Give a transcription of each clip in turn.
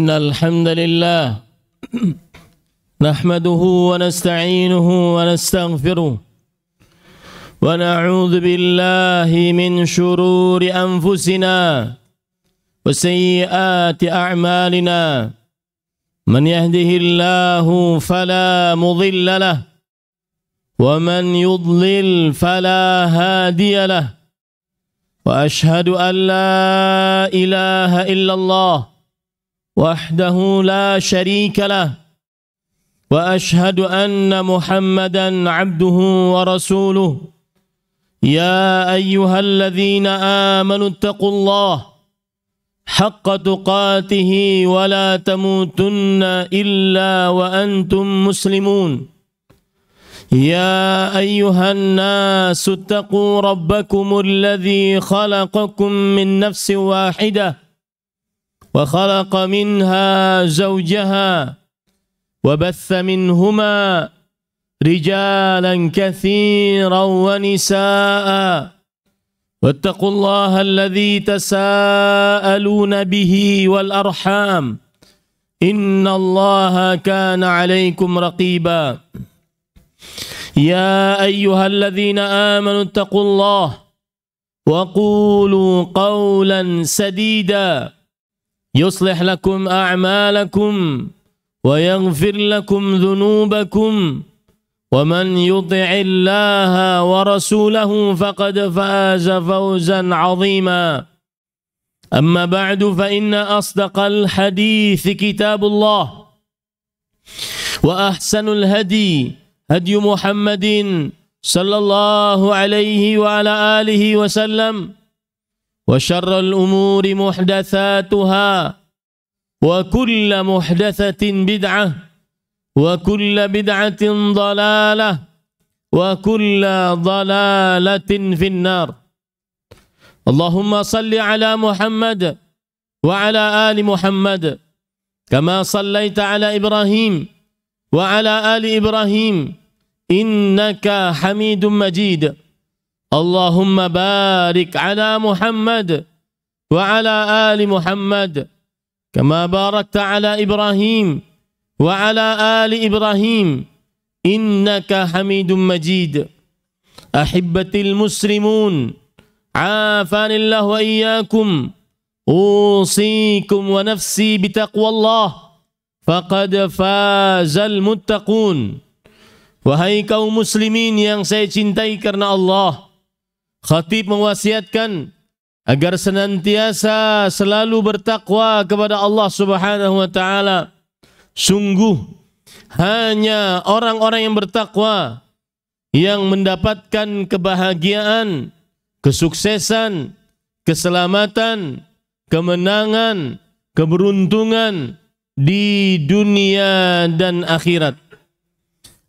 إن الحمد لله نحمده ونستعينه ونستغفره ونعوذ بالله من شرور أنفسنا وسيئات أعمالنا من يهده الله فلا مضل له ومن يضلل فلا هادي له وأشهد أن لا إله إلا الله وحده لا شريك له وأشهد أن محمدا عبده ورسوله يا أيها الذين آمنوا اتقوا الله حق تقاته ولا تموتن إلا وأنتم مسلمون يا أيها الناس اتقوا ربكم الذي خلقكم من نفس واحدة وخلق منها زوجها وبث منهما رجالا كثيرا ونساء واتقوا الله الذي تساءلون به والأرحام إن الله كان عليكم رقيبا يا أيها الذين آمنوا اتقوا الله وقولوا قولا سديدا يصلح لكم أعمالكم ويغفر لكم ذنوبكم ومن يطع الله ورسوله فقد فاز فوزا عظيما أما بعد فإن أصدق الحديث كتاب الله وأحسن الهدي هدي محمد صلى الله عليه وعلى آله وسلم وشر الأمور محدثاتها وكل محدثة بدعة وكل بدعة ضلالة وكل ضلالة في النار اللهم صل على محمد وعلى آل محمد كما صليت على إبراهيم وعلى آل إبراهيم إنك حميد مجيد اللهم بارك على محمد وعلى آل محمد كما باركت على إبراهيم وعلى آل إبراهيم إنك حميد مجيد أحبتي المسلمون عافاني الله وإياكم أوصيكم ونفسي بتقوى الله فقد فاز المتقون. Wahai kaum muslimin yang saya cintai karena Allah, khatib mewasiatkan agar senantiasa selalu bertakwa kepada Allah Subhanahu wa taala. Sungguh hanya orang-orang yang bertakwa yang mendapatkan kebahagiaan, kesuksesan, keselamatan, kemenangan, keberuntungan di dunia dan akhirat.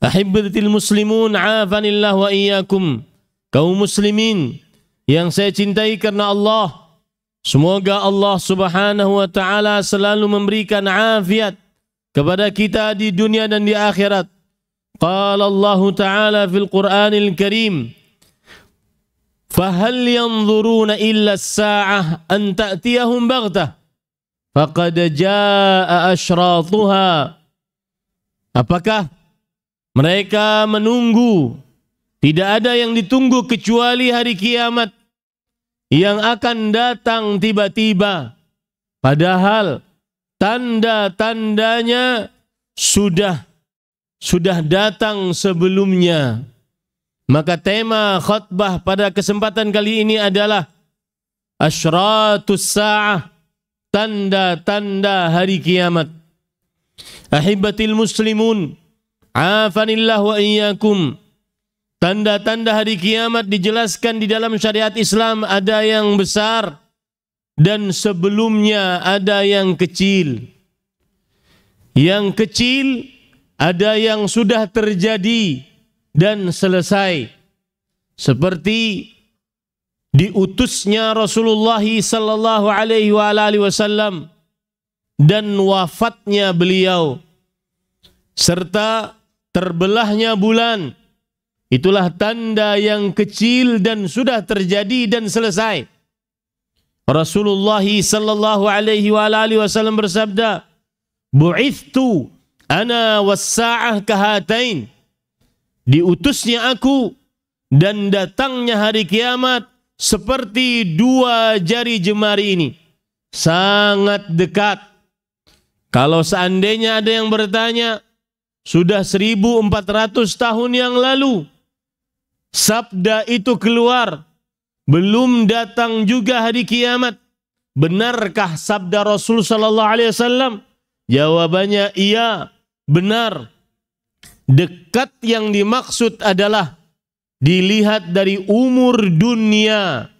Ahibbatil muslimun afanillah wa iyyakum. Kaum muslimin yang saya cintai karena Allah, semoga Allah Subhanahu wa taala selalu memberikan afiat kepada kita di dunia dan di akhirat. Qala Allah taala fil Qur'anil Karim, "Fahal yanzuruna illa as-sa'ah an ta'tiyahum baghtah faqad jaa'a asyratuha." Apakah mereka menunggu? Tidak ada yang ditunggu kecuali hari kiamat yang akan datang tiba-tiba. Padahal tanda-tandanya sudah datang sebelumnya. Maka tema khutbah pada kesempatan kali ini adalah Asyratus Sa'ah, tanda-tanda hari kiamat. Ahibbatil muslimun afanillah wa iyyakum. Tanda-tanda hari kiamat dijelaskan di dalam syariat Islam, ada yang besar dan sebelumnya ada yang kecil. Yang kecil ada yang sudah terjadi dan selesai, seperti diutusnya Rasulullah sallallahu alaihi wasallam dan wafatnya beliau, serta terbelahnya bulan. Itulah tanda yang kecil dan sudah terjadi dan selesai. Rasulullah sallallahu alaihi wasallam bersabda, bu'ithtu ana was-sa'ah kahatain. Diutusnya aku dan datangnya hari kiamat seperti dua jari jemari ini. Sangat dekat. Kalau seandainya ada yang bertanya, sudah 1400 tahun yang lalu sabda itu keluar, belum datang juga hari kiamat. Benarkah sabda Rasul sallallahu alaihi wasallam? Jawabannya iya, benar. Dekat yang dimaksud adalah dilihat dari umur dunia.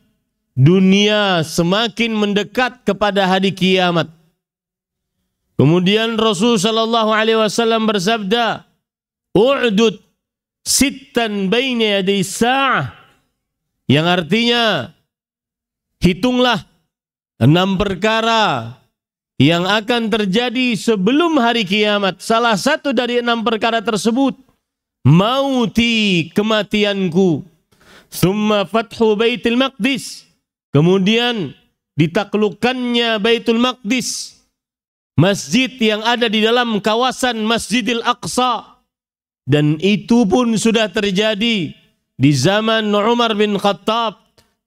Dunia semakin mendekat kepada hari kiamat. Kemudian Rasul sallallahu alaihi wasallam bersabda, "U'dud sittan baina yaday sa'ah." Yang artinya, hitunglah 6 perkara yang akan terjadi sebelum hari kiamat. Salah satu dari 6 perkara tersebut, mauti, kematianku. Thumma fathu Baitul Maqdis. Kemudian ditaklukkannya Baitul Maqdis, masjid yang ada di dalam kawasan Masjidil Aqsa. Dan itu pun sudah terjadi di zaman Umar bin Khattab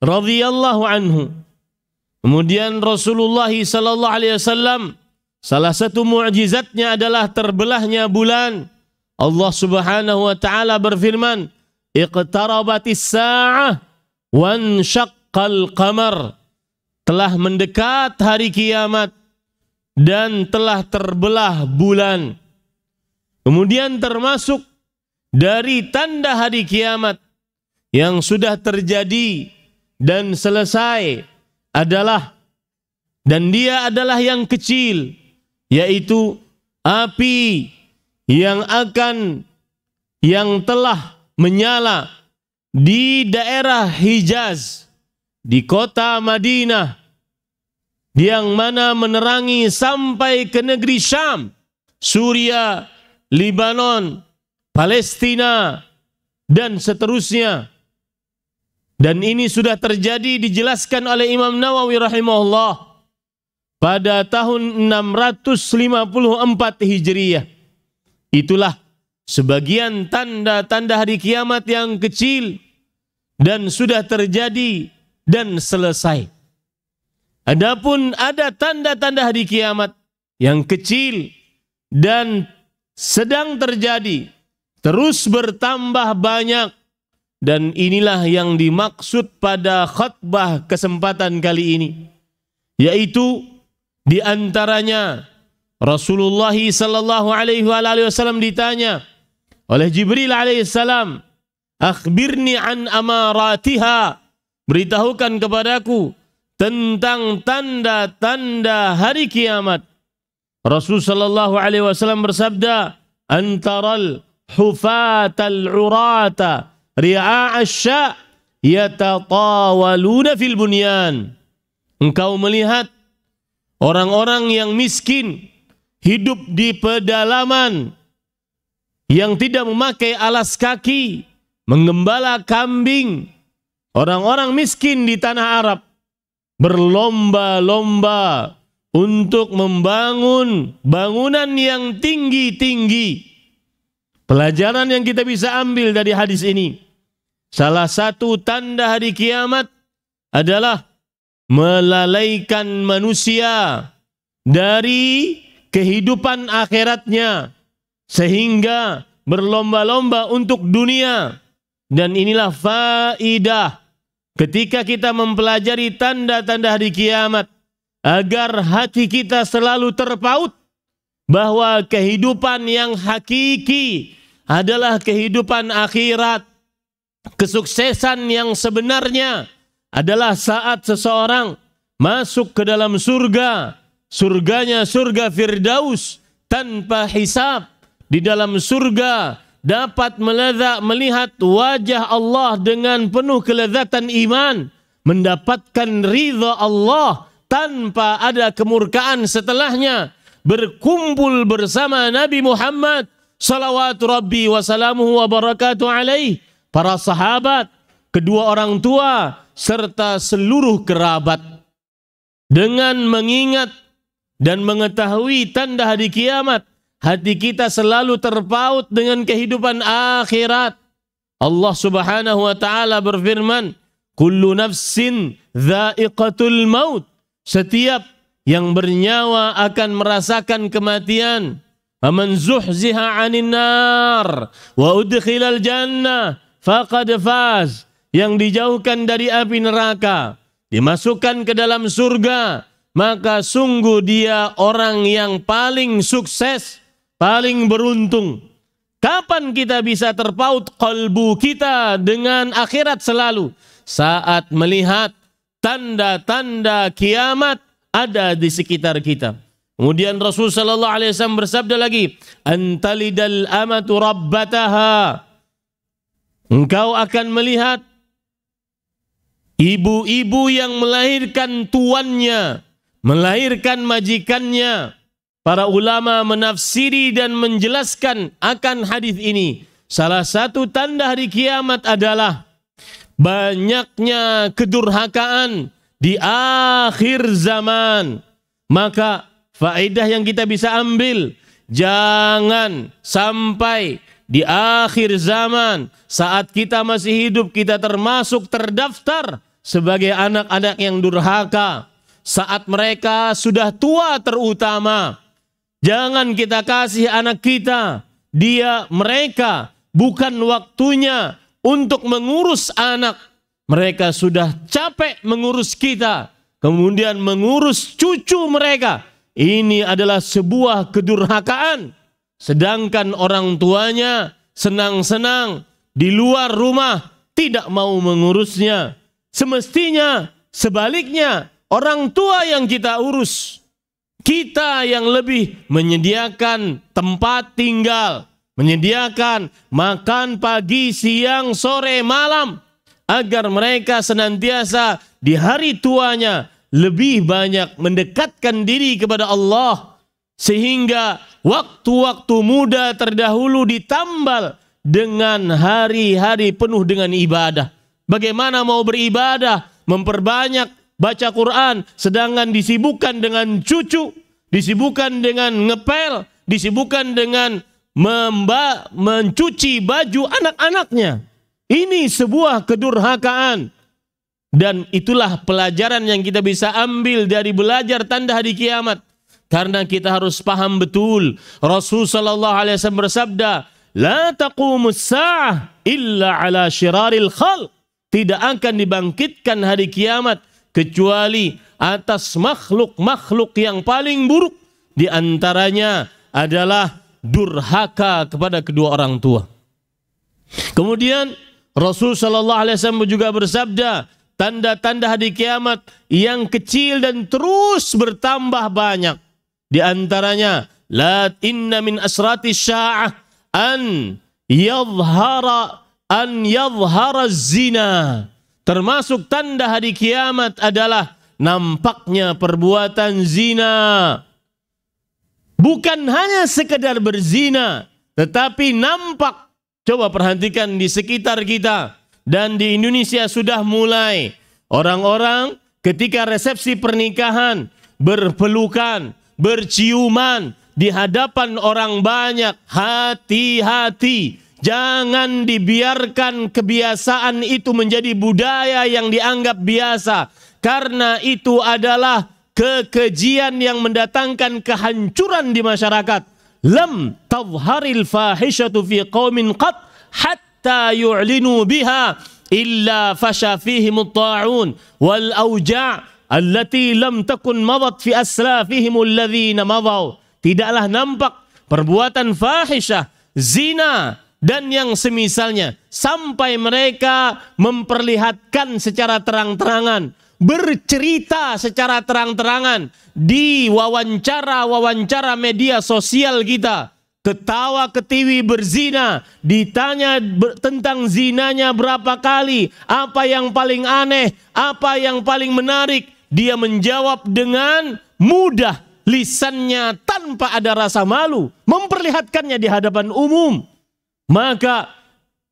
radhiyallahu anhu. Kemudian Rasulullah sallallahu alaihi wasallam, salah satu mukjizatnya adalah terbelahnya bulan. Allah Subhanahu wa taala berfirman, "Iqtarabatis sa'ah wanshaqqal qamar." Telah mendekat hari kiamat dan telah terbelah bulan. Kemudian termasuk dari tanda hari kiamat yang sudah terjadi dan selesai adalah, dan dia adalah yang kecil, yaitu api yang telah menyala di daerah Hijaz, di kota Madinah, yang mana menerangi sampai ke negeri Syam, Suria, Libanon, Palestina, dan seterusnya. Dan ini sudah terjadi, dijelaskan oleh Imam Nawawi rahimahullah pada tahun 654 Hijriyah. Itulah sebagian tanda-tanda hari kiamat yang kecil dan sudah terjadi dan selesai. Adapun ada tanda-tanda hari kiamat yang kecil dan sedang terjadi, terus bertambah banyak. Dan inilah yang dimaksud pada khutbah kesempatan kali ini, yaitu di antaranya Rasulullah sallallahu alaihi wasallam ditanya oleh Jibril alaihi salam, "Akhbirni an amaratiha." Beritahukan kepadaku tentang tanda-tanda hari kiamat. Rasul sallallahu alaihi wasallam bersabda, "Antaral hufatal urata ri'a asya' yatatawaluna fil bunyan." Engkau melihat orang-orang yang miskin hidup di pedalaman, yang tidak memakai alas kaki, menggembala kambing. Orang-orang miskin di tanah Arab berlomba-lomba untuk membangun bangunan yang tinggi-tinggi. Pelajaran yang kita bisa ambil dari hadis ini, salah satu tanda hari kiamat adalah melalaikan manusia dari kehidupan akhiratnya sehingga berlomba-lomba untuk dunia. Dan inilah faidah ketika kita mempelajari tanda-tanda hari kiamat, agar hati kita selalu terpaut bahwa kehidupan yang hakiki adalah kehidupan akhirat. Kesuksesan yang sebenarnya adalah saat seseorang masuk ke dalam surga, surganya surga Firdaus tanpa hisab. Di dalam surga dapat melihat wajah Allah dengan penuh kelezatan iman, mendapatkan ridha Allah tanpa ada kemurkaan setelahnya, berkumpul bersama Nabi Muhammad salawatu rabbi wa salamuhu wa barakatuh alaih, para sahabat, kedua orang tua, serta seluruh kerabat, dengan mengingat dan mengetahui tanda hari kiamat, hati kita selalu terpaut dengan kehidupan akhirat. Allah Subhanahu wa taala berfirman, "Kullu nafsin dha'iqatul maut." Setiap yang bernyawa akan merasakan kematian. "Faman zuhziha 'anil nar wa udkhilal jannah faqad faz." Yang dijauhkan dari api neraka, dimasukkan ke dalam surga, maka sungguh dia orang yang paling sukses, paling beruntung. Kapan kita bisa terpaut kalbu kita dengan akhirat selalu? Saat melihat tanda-tanda kiamat ada di sekitar kita. Kemudian Rasul sallallahu alaihi wasallam bersabda lagi, "Antalidal amatu rabbataha." Engkau akan melihat ibu-ibu yang melahirkan tuannya, melahirkan majikannya. Para ulama menafsiri dan menjelaskan akan hadis ini. Salah satu tanda hari kiamat adalah banyaknya kedurhakaan di akhir zaman. Maka faedah yang kita bisa ambil, jangan sampai di akhir zaman saat kita masih hidup kita termasuk terdaftar sebagai anak-anak yang durhaka. Saat mereka sudah tua terutama, jangan kita kasih anak kita, mereka bukan waktunya untuk mengurus anak. Mereka sudah capek mengurus kita, kemudian mengurus cucu mereka. Ini adalah sebuah kedurhakaan. Sedangkan orang tuanya senang-senang di luar rumah, tidak mau mengurusnya. Semestinya sebaliknya, orang tua yang kita urus. Kita yang lebih menyediakan tempat tinggal, menyediakan makan pagi, siang, sore, malam, agar mereka senantiasa di hari tuanya lebih banyak mendekatkan diri kepada Allah, sehingga waktu-waktu muda terdahulu ditambal dengan hari-hari penuh dengan ibadah. Bagaimana mau beribadah, memperbanyak baca Quran, sedangkan disibukkan dengan cucu, disibukkan dengan ngepel, disibukkan dengan mencuci baju anak-anaknya. Ini sebuah kedurhakaan. Dan itulah pelajaran yang kita bisa ambil dari belajar tanda hari kiamat. Karena kita harus paham betul. Rasul sallallahu alaihi wasallam bersabda, "La taqumus sa'ah illa ala syiraril khalq." Tidak akan dibangkitkan hari kiamat kecuali atas makhluk-makhluk yang paling buruk. Di antaranya adalah durhaka kepada kedua orang tua. Kemudian Rasul sallallahu alaihi wasallam juga bersabda, tanda-tanda hari kiamat yang kecil dan terus bertambah banyak. Di antaranya, la inna min asrati sya'ah an yadhhara zina. Termasuk tanda hari kiamat adalah nampaknya perbuatan zina. Bukan hanya sekedar berzina, tetapi nampak. Coba perhatikan di sekitar kita. Dan di Indonesia sudah mulai. Orang-orang ketika resepsi pernikahan berpelukan, berciuman di hadapan orang banyak. Hati-hati. Jangan dibiarkan kebiasaan itu menjadi budaya yang dianggap biasa. Karena itu adalah kekejian yang mendatangkan kehancuran di masyarakat. Lam tadhharil fahishatu fi qaumin qat hatta yu'linu biha illa fasha fihim at-ta'un wal awja' allati lam takun madat fi aslafihim alladhina madaw. Tidaklah nampak perbuatan fahisyah, zina dan yang semisalnya sampai mereka memperlihatkan secara terang-terangan, bercerita secara terang-terangan di wawancara media sosial kita, ketawa ketiwi berzina, ditanya tentang zinanya berapa kali, apa yang paling aneh, apa yang paling menarik, dia menjawab dengan mudah, lisannya tanpa ada rasa malu, memperlihatkannya di hadapan umum. Maka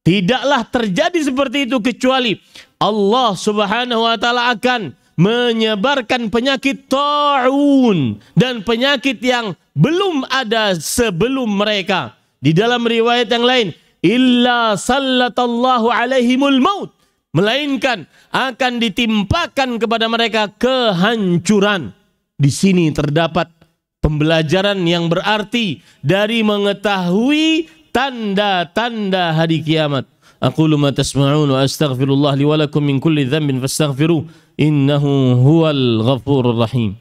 tidaklah terjadi seperti itu kecuali Allah Subhanahu wa ta'ala akan menyebarkan penyakit ta'un dan penyakit yang belum ada sebelum mereka. Di dalam riwayat yang lain, illa sallatallahu alaihimul maut, melainkan akan ditimpakan kepada mereka kehancuran. Di sini terdapat pembelajaran yang berarti dari mengetahui tanda-tanda hari kiamat. Aqulu ma tasma'un wa astaghfirullah li wa lakum min kulli dhanbin fastaghfiruh innahu huwal ghafurur rahim.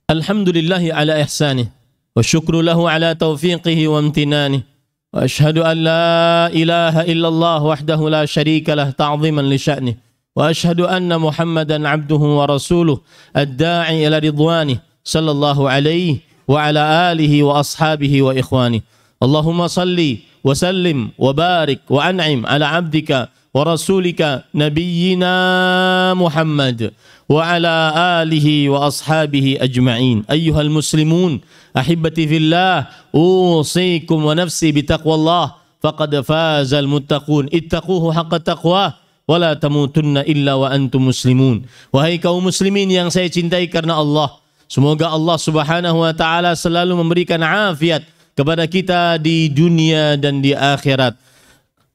Alhamdulillahi ala ihsanih wa syukru lahu ala taufiqihi wa amtinanih wa ashhadu an la ilaha illallah wahdahu la syarika lah ta'ziman li sya'nih wa ashhadu anna Muhammadan abduhu wa rasuluh ad-da'i ila ridwanih sallallahu alaihi wa ala alihi wa ashabihi wa ikhwani. Allahumma salli wa sallim wa barik wa an'im ala abdika wa rasulika nabiyyina Muhammad wa ala alihi wa ashabihi ajma'in. Ayyuhal muslimun ahibbati fillah, usikum wa nafsi bitaqwallah faqad fazal muttaqun. Ittaquhu haqqa taqwah wa la tamutunna illa wa antum muslimun. Wahai kaum muslimin yang saya cintai karena Allah, semoga Allah Subhanahu wa taala selalu memberikan afiat kepada kita di dunia dan di akhirat.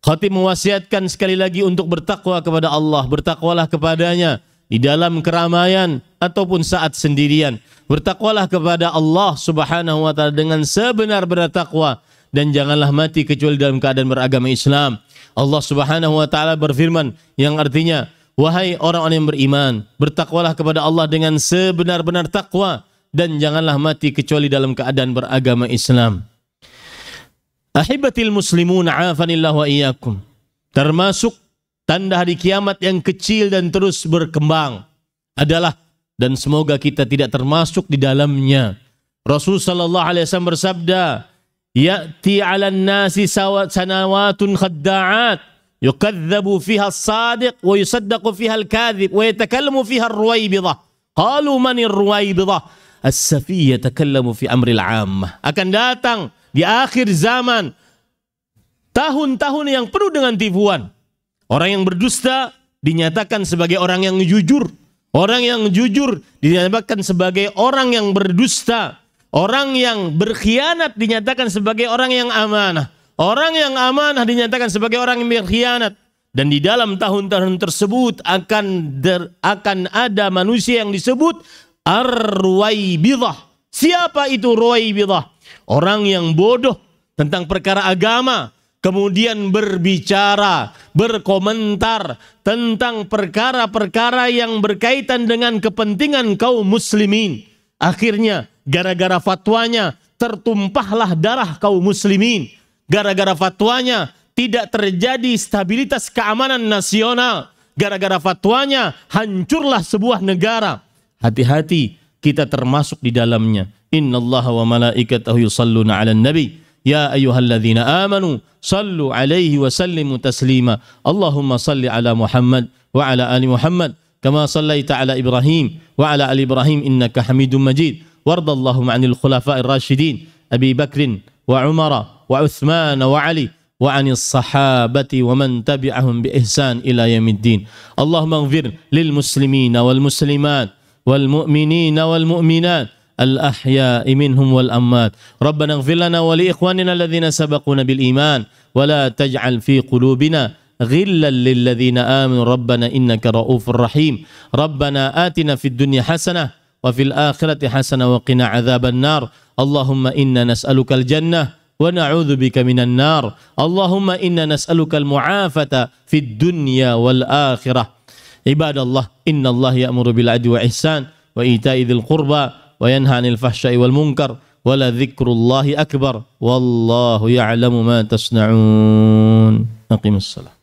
Khatib mewasiatkan sekali lagi untuk bertakwa kepada Allah. Bertakwalah kepadanya di dalam keramaian ataupun saat sendirian. Bertakwalah kepada Allah Subhanahu wa taala dengan sebenar-benar takwa dan janganlah mati kecuali dalam keadaan beragama Islam. Allah Subhanahu wa taala berfirman yang artinya, wahai orang-orang yang beriman, bertakwalah kepada Allah dengan sebenar-benar takwa dan janganlah mati kecuali dalam keadaan beragama Islam. Ahibatil muslimun afanillah wa iyyakum. Termasuk tanda hari kiamat yang kecil dan terus berkembang adalah, dan semoga kita tidak termasuk di dalamnya, Rasul sallallahu alaihi wasallam bersabda, ya'ti 'alan nasi sanawatun khadda'at yukadzabu fiha as-sadiq wa yusaddaqu fiha al-kadhib wa yatakallamu fiha ar-ruwaybidah. Qalu man ar-ruwaybidah? As-safi yatakallamu fi amril 'ammah. Akan datang di akhir zaman tahun-tahun yang penuh dengan tipuan. Orang yang berdusta dinyatakan sebagai orang yang jujur. Orang yang jujur dinyatakan sebagai orang yang berdusta. Orang yang berkhianat dinyatakan sebagai orang yang amanah. Orang yang amanah dinyatakan sebagai orang yang berkhianat. Dan di dalam tahun-tahun tersebut akan ada manusia yang disebut Ar-Ruwaybidah. Siapa itu Ruwaybidah? Orang yang bodoh tentang perkara agama, kemudian berbicara, berkomentar tentang perkara-perkara yang berkaitan dengan kepentingan kaum muslimin. Akhirnya, gara-gara fatwanya, tertumpahlah darah kaum muslimin. Gara-gara fatwanya, tidak terjadi stabilitas keamanan nasional. Gara-gara fatwanya, hancurlah sebuah negara. Hati-hati, kita termasuk di dalamnya. Inna Allah wa malaikatahu yusalluna ala nabi. Ya ayyuhalladzina amanu sallu alaihi wa sallimu taslima. Allahumma salli ala Muhammad wa ala ali Muhammad kama sallaita ala Ibrahim wa ala ali Ibrahim innaka Hamidum Majid. Wardallahumma 'anil khulafa'ir rasyidin Abi Bakrin wa Umar wa Uthman wa Ali wa 'anis sahabati wa man tabi'ahum bi ihsan ila yaumiddin. Allahumma ighfir lil muslimina wal muslimat wal mu'minina wal mu'minat الأحياء منهم والأموات. ربنا اغفر لنا ولإخواننا الذين سبقونا بالإيمان ولا تجعل في قلوبنا غلا للذين آمنوا ربنا إنك رؤوف رحيم. ربنا آتنا في الدنيا حسنة وفي الآخرة حسنة وقنا عذاب النار. اللهم إنا نسألك الجنة ونعوذ بك من النار. اللهم إنا نسألك المعافاة في الدنيا والآخرة. عباد الله إن الله يأمر بالعدل والإحسان وإيتاء ذي القربى وينهى عن الفحشاء والمنكر ولذكر الله أكبر والله يعلم ما تصنعون. أقم الصلاة.